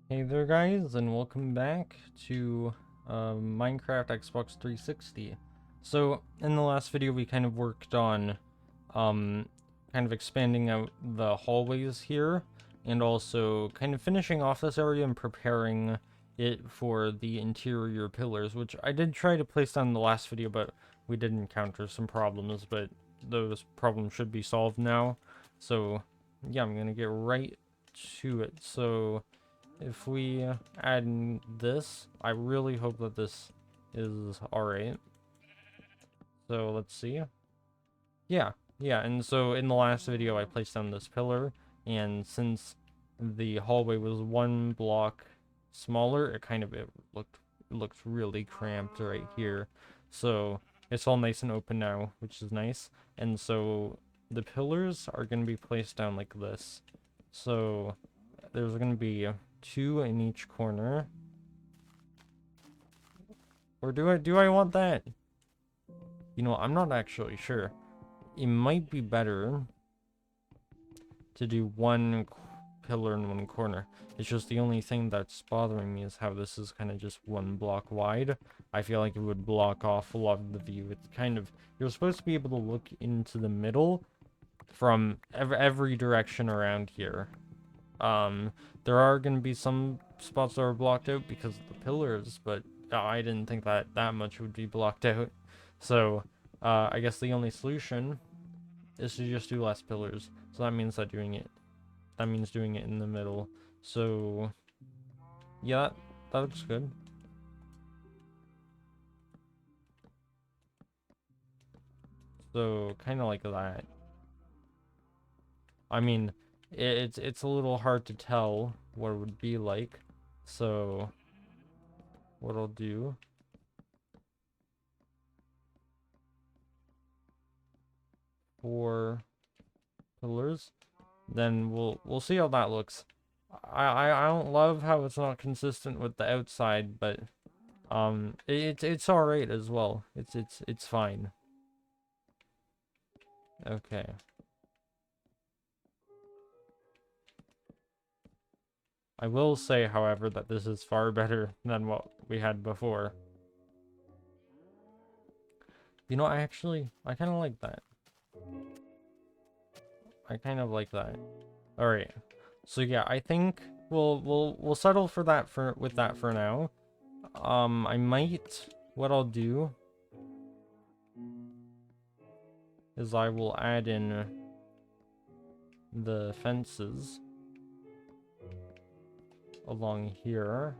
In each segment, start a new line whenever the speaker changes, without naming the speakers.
Hey there guys, and welcome back to Minecraft Xbox 360. So, in the last video we kind of worked on um, kind of expanding out the hallways here, and also kind of finishing off this area and preparing it for the interior pillars, which I did try to place down in the last video, but we did encounter some problems, but those problems should be solved now. So, yeah, I'm gonna get right to it. So, if we add in this, I really hope that this is alright. So let's see. Yeah, and so in the last video I placed down this pillar, and since the hallway was one block smaller, it looked really cramped right here. So it's all nice and open now, which is nice. And so the pillars are going to be placed down like this. So there's going to be two in each corner. Or do I want that? You know, I'm not actually sure. It might be better to do one pillar in one corner. It's just the only thing that's bothering me is how this is kind of just one block wide. I feel like it would block off a lot of the view. It's kind of, you're supposed to be able to look into the middle from every direction around here. There are going to be some spots that are blocked out because of the pillars, but I didn't think that much would be blocked out. So, I guess the only solution is to just do less pillars. So that means doing it in the middle. So, yeah, that looks good. So, kind of like that. I mean, it's a little hard to tell what it would be like. So, what I'll do, for pillars, then we'll see how that looks. I don't love how it's not consistent with the outside, but it's all right as well. It's fine. Okay. I will say, however, that this is far better than what we had before. You know, I kind of like that. I kind of like that. All right. So yeah, I think we'll settle for that with that for now. What I'll do is I will add in the fences along here.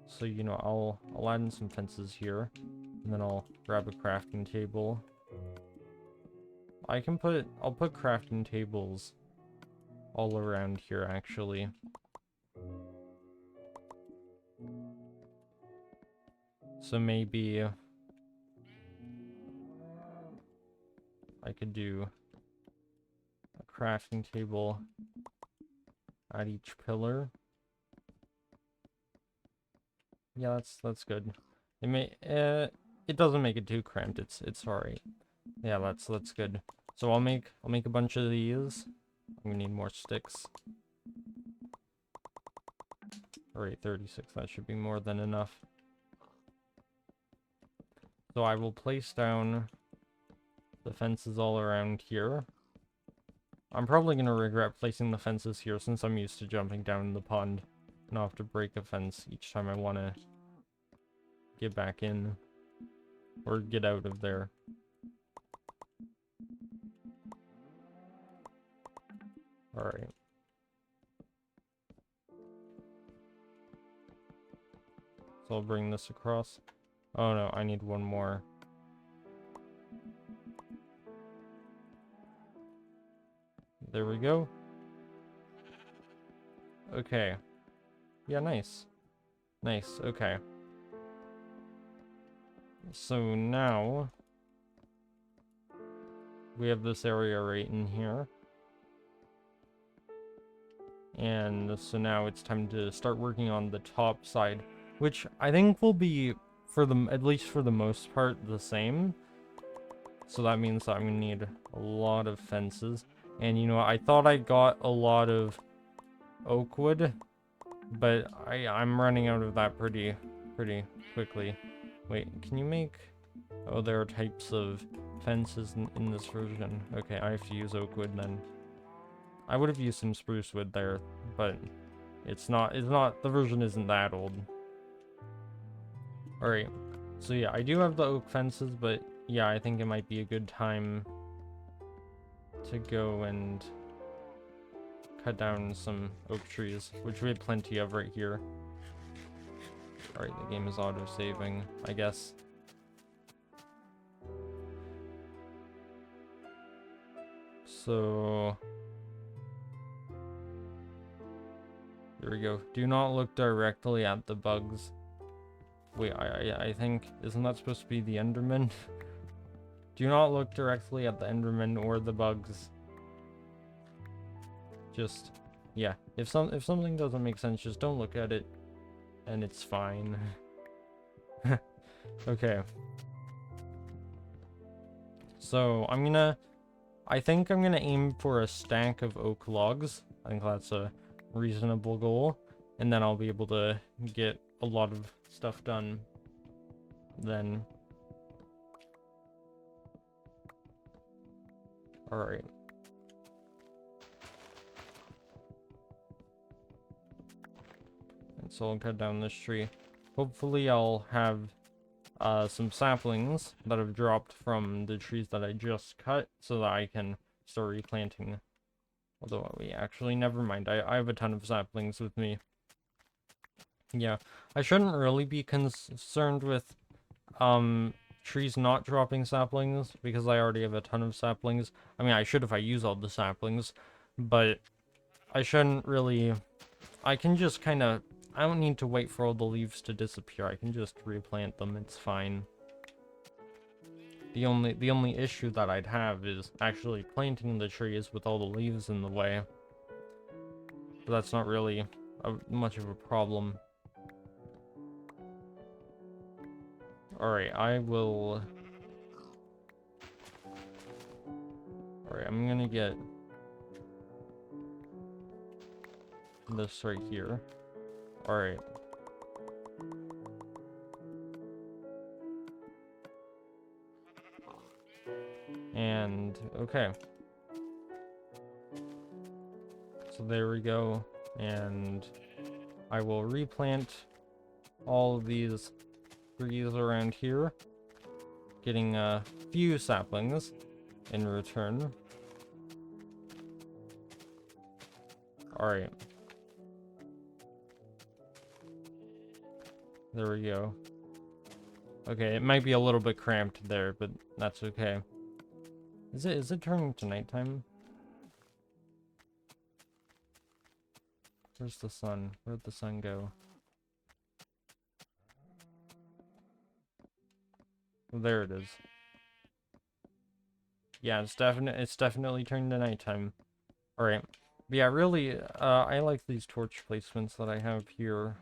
So, you know, I'll add in some fences here, and then I'll grab a crafting table. I'll put crafting tables all around here, actually. So maybe I could do a crafting table at each pillar. Yeah, that's good. It doesn't make it too cramped. It's alright. Yeah, that's good. So I'll make a bunch of these. I'm gonna need more sticks. Alright, 36. That should be more than enough. So I will place down the fences all around here. I'm probably gonna regret placing the fences here since I'm used to jumping down in the pond, and I'll have to break a fence each time I want to get back in or get out of there. Alright. So I'll bring this across. Oh no, I need one more. There we go. Okay. Yeah, nice. Nice, okay. So now we have this area right in here. And so now it's time to start working on the top side, which I think will be, at least for the most part, the same. So that means that I'm gonna need a lot of fences. And you know, I thought I got a lot of oak wood, but I'm running out of that pretty quickly. Wait, can you make... Oh, there are types of fences in this version. Okay, I have to use oak wood then. I would have used some spruce wood there, but it's not, the version isn't that old. Alright, so yeah, I do have the oak fences, but yeah, I think it might be a good time to go and cut down some oak trees, which we have plenty of right here. Alright, the game is auto-saving, I guess. So... There we go. Do not look directly at the bugs. Wait, I think... Isn't that supposed to be the Enderman? Do not look directly at the Enderman or the bugs. Just... Yeah. If something doesn't make sense, just don't look at it. And it's fine. Okay. So, I think I'm gonna aim for a stack of oak logs. I think that's a reasonable goal. And then I'll be able to get a lot of stuff done then. Alright. And so I'll cut down this tree. Hopefully I'll have some saplings that have dropped from the trees that I just cut so that I can start replanting. Although, actually, never mind. I have a ton of saplings with me. Yeah, I shouldn't really be concerned with trees not dropping saplings because I already have a ton of saplings. I mean, I should if I use all the saplings, but I shouldn't really... I can just kind of... I don't need to wait for all the leaves to disappear. I can just replant them. It's fine. The only issue that I'd have is actually planting the trees with all the leaves in the way. But that's not really much of a problem. Alright, I will... Alright, I'm gonna get this right here. Alright. And, okay. So there we go. And I will replant all of these trees around here, getting a few saplings in return. Alright. There we go. Okay, it might be a little bit cramped there, but that's okay. Is it turning to nighttime? Where's the sun? Where'd the sun go? Oh, there it is. Yeah, it's definitely turning to nighttime. Alright. But yeah, really, I like these torch placements that I have here.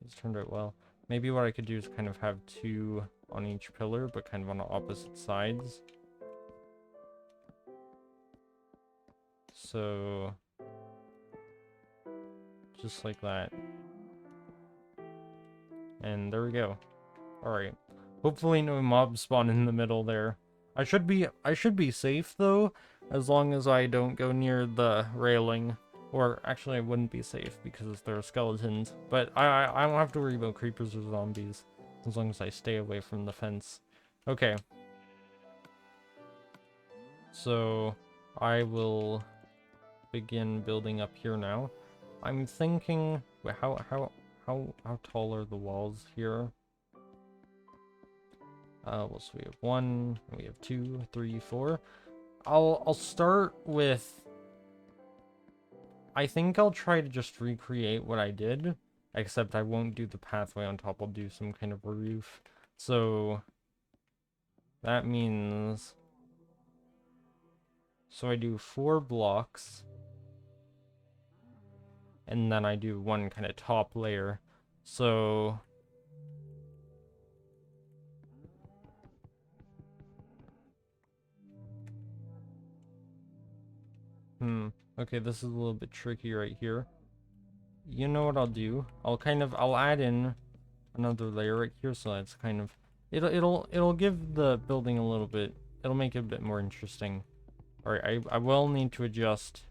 It's turned out well. Maybe what I could do is kind of have two on each pillar, but kind of on the opposite sides. So... just like that. And there we go. Alright. Hopefully no mobs spawn in the middle there. I should be safe though, as long as I don't go near the railing. Or actually I wouldn't be safe because there are skeletons. But I don't have to worry about creepers or zombies, as long as I stay away from the fence. Okay. So I will begin building up here now. I'm thinking, wait, how tall are the walls here? Well, so we have 1, we have 2, 3, 4. I'll start with... I think I'll try to just recreate what I did, except I won't do the pathway on top. I'll do some kind of a roof. So that means... So I do 4 blocks, and then I do one kind of top layer. So... Okay, this is a little bit tricky right here. you know what I'll do? I'll add in another layer right here, so that's kind of, it'll give the building a little bit, it'll make it a bit more interesting. Alright, I will need to adjust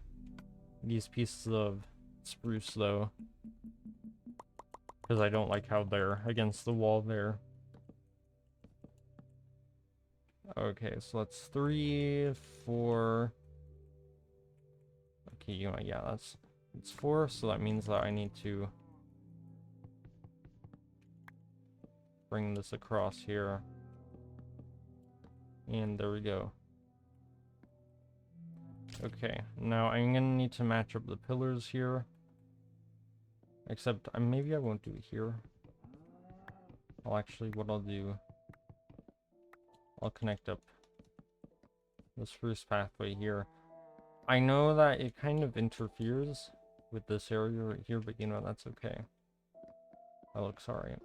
these pieces of spruce though, because I don't like how they're against the wall there. Okay, so that's 3, 4. Okay, yeah, it's 4, so that means that I need to bring this across here. And there we go. Okay, now I'm gonna need to match up the pillars here. Except, maybe I won't do it here. What I'll do, I'll connect up the spruce pathway here. I know that it kind of interferes with this area right here, but that's okay. That looks alright.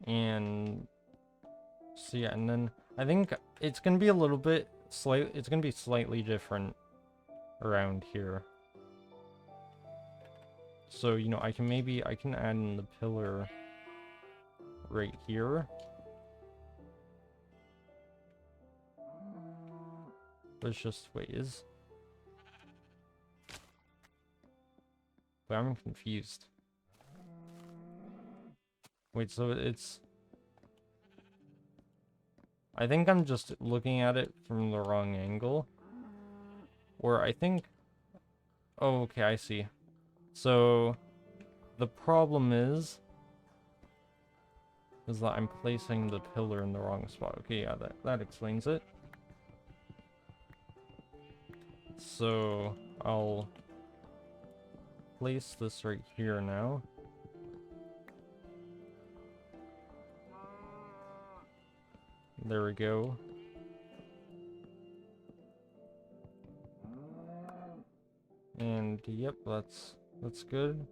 And so yeah, and then I think it's gonna be a little bit it's gonna be slightly different around here. So I can add in the pillar right here. Let's just wait, but I'm confused. Wait, so I think I'm just looking at it from the wrong angle. Or I think, oh, okay, I see. So the problem is that I'm placing the pillar in the wrong spot. Okay, yeah, that explains it. So I'll place this right here now. There we go. And yep, that's good.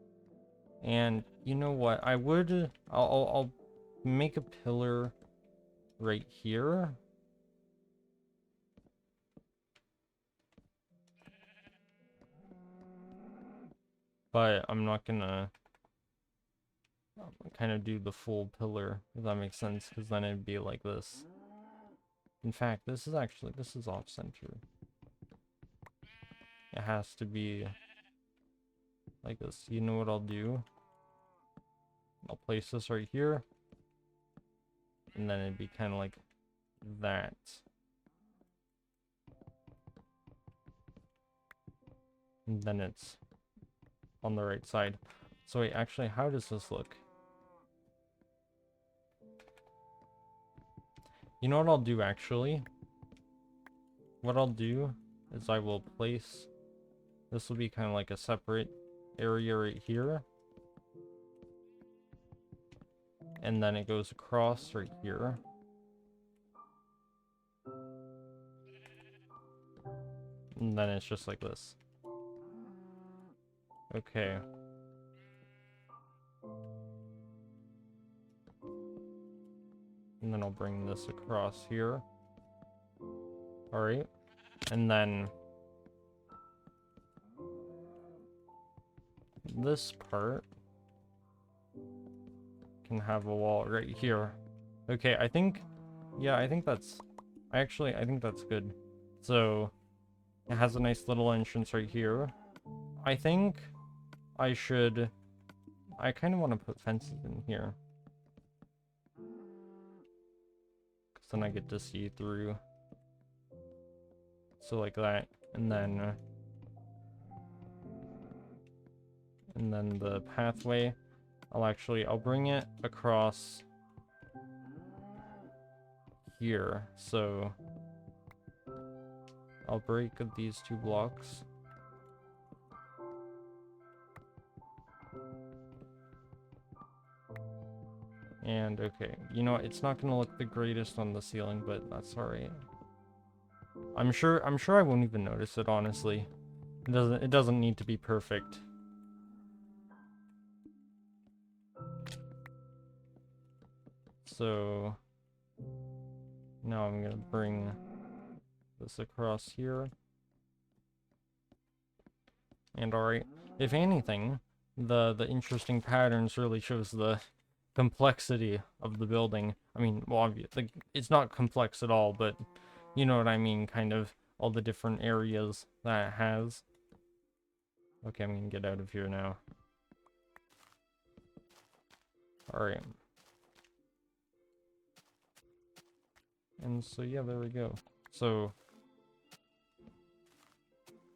And you know what? I'll make a pillar right here. But I'm not gonna kind of do the full pillar, if that makes sense, because then it'd be like this. In fact, this is off center. It has to be like this. You know what I'll do? I'll place this right here. And then it'd be kind of like that. And then it's on the right side. So wait, actually, how does this look? You know what I'll do, actually? What I'll do is I will place... This will be kind of like a separate area right here. And then it goes across right here. And then it's just like this. Okay. And then I'll bring this across here. Alright. And then this part can have a wall right here. Okay, I think that's good. So it has a nice little entrance right here. I think I kind of want to put fences in here, because then I get to see through. So like that, and then the pathway, I'll bring it across here. So I'll break these 2 blocks. And okay, it's not gonna look the greatest on the ceiling, but that's alright. I'm sure I won't even notice it, honestly. It doesn't need to be perfect. So now I'm gonna bring this across here. And alright, if anything, the interesting patterns really shows the complexity of the building. I mean, well, obviously, it's not complex at all, but you know what I mean, kind of all the different areas that it has. Okay, I'm gonna get out of here now. Alright. And so, yeah, there we go. So,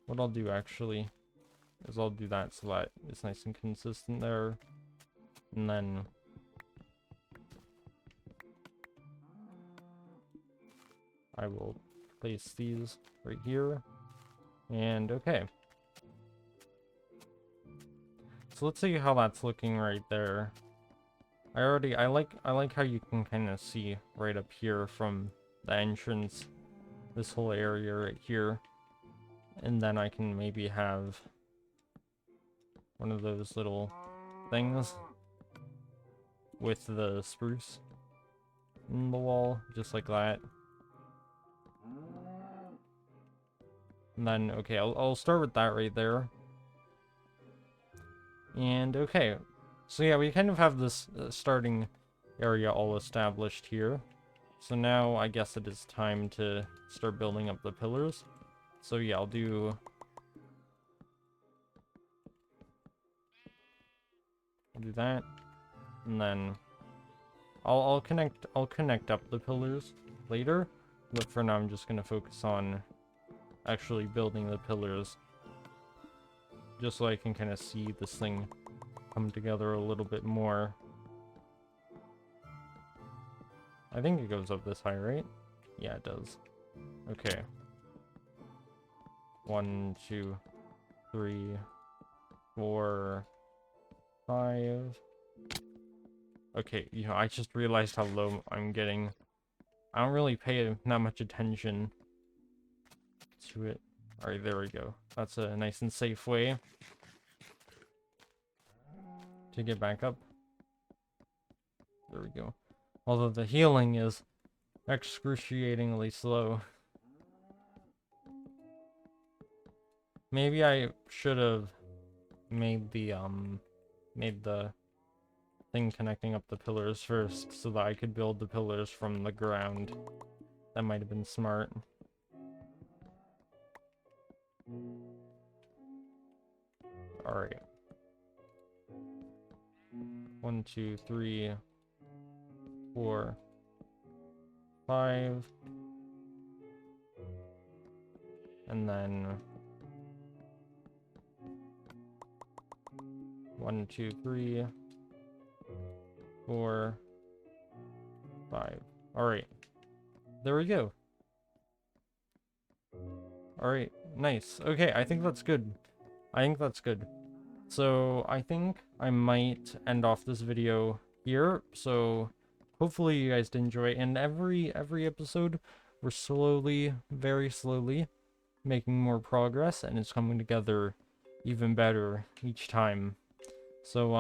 what I'll do actually is I'll do that so that it's nice and consistent there. And then I will place these right here. And okay. So let's see how that's looking right there. I like how you can kind of see right up here from the entrance, this whole area right here. And then I can maybe have one of those little things with the spruce in the wall, just like that. And then, okay, I'll start with that right there. And okay, so yeah, we kind of have this starting area all established here. So now I guess it is time to start building up the pillars. So yeah, I'll do that, and then I'll connect up the pillars later. But for now, I'm just gonna focus on actually building the pillars, just so I can kind of see this thing come together a little bit more. I think it goes up this high, right? Yeah, it does. Okay. 1, 2, 3, 4, 5. Okay, you know, I just realized how low I'm getting. I don't really pay that much attention to it. Alright, there we go. That's a nice and safe way to get back up. There we go. Although the healing is excruciatingly slow. Maybe I should have made the thing connecting up the pillars first so that I could build the pillars from the ground. That might have been smart. Alright. 1, 2, 3, 4, 5. And then 1, 2, 3, 4, 5. Alright. There we go. Alright, nice. Okay, I think that's good. So, I think I might end off this video here. So, hopefully you guys did enjoy it. And every episode, we're slowly, very slowly, making more progress. And it's coming together even better each time. So,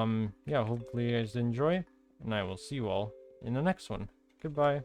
yeah, hopefully you guys did enjoy. And I will see you all in the next one. Goodbye.